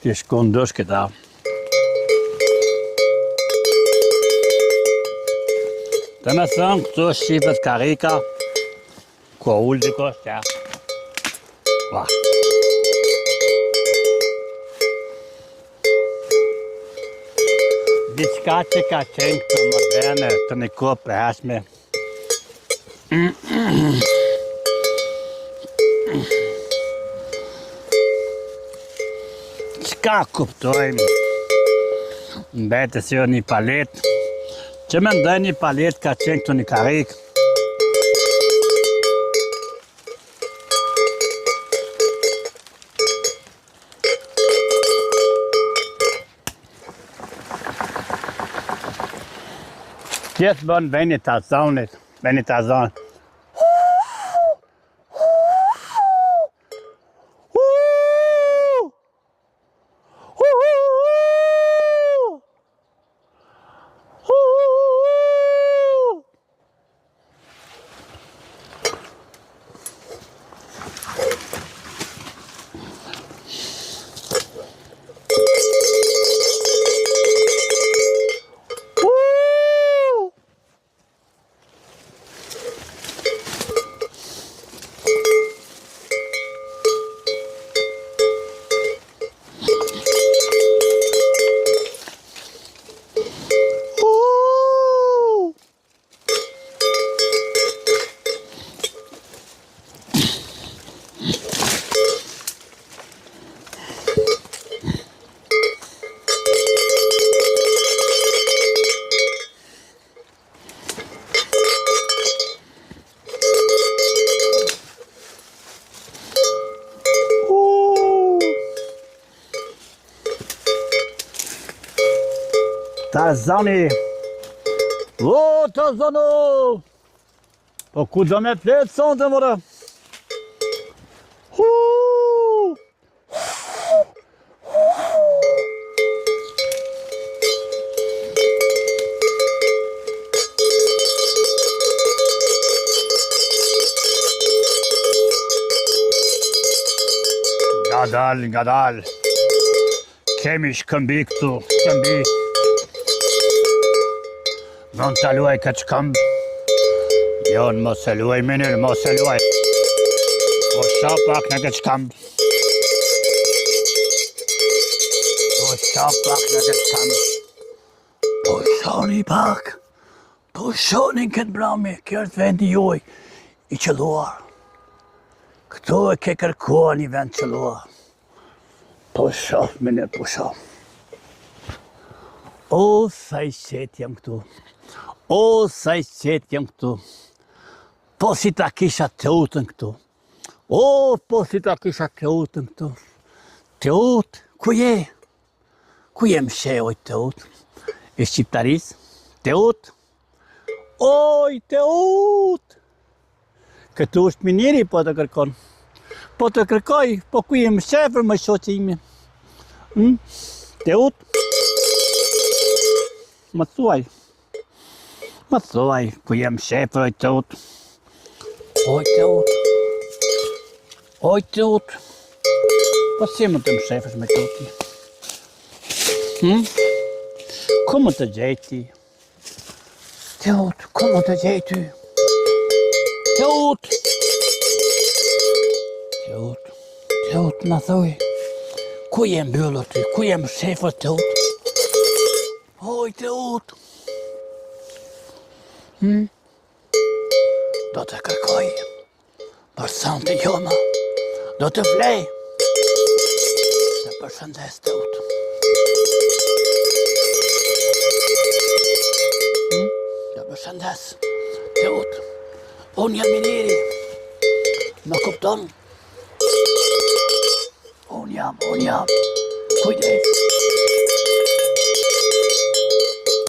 Ti shkon dësh këta. Të me thënë këtu shqipet karika, ku ullë diko shtë. Va. Diçka që ka qenë këtu moderne, të një kohë përhershme. Qka kuptojmë? Mbete si një palet. Që me ndaj një palet ka qenë këtu një karik. Tjetë bën veni të azonit, veni të azonit. Tarzani! O, Tarzano! Po ku do me fletë sonte, mëre? Gadal. Kemi shkëmbi këtu, shkëmbi. Non të luaj këtë shkëmbë. Jo, në mos e luaj, minir, mos e luaj. Po shapak në këtë shkëmbë. Po shoni pak. Po shoni në këtë brami. Kjo është vendi juaj i qëlluar. Këto e ke kërkuar një vend qëlluar. Po shof, minir, po shof. O, sa i qetë jam këtu. O, sa i qetë jam këtu. Po si ta kisha të utën këtu. O, po si ta kisha të utën këtu. Të utë, ku je? Ku je më shehoj të utë? E shqiptaris? Të utë? Oj, të utë! Këtu është miniri po të kërkon. Po të kërkoj, po ku je më shefër më shoqe ime? Të utë? Më thuaj. Më thuaj, ku jem shefër, oj të utë. Oj të utë. Oj të utë. Po si më të më shefësh me të utë? Ku më të gjej ti? Të utë, ku më të gjej ty? Të utë. Të utë, më thuaj. Ku jem bëllë ty? Ku jem shefër të utë? Oj të utë. Do të kërkoj për sante joma. Do të flej. Të përshëndes të utë. Të përshëndes të utë. Unë jam miniri. Më kupton? Unë jam. Kujdes.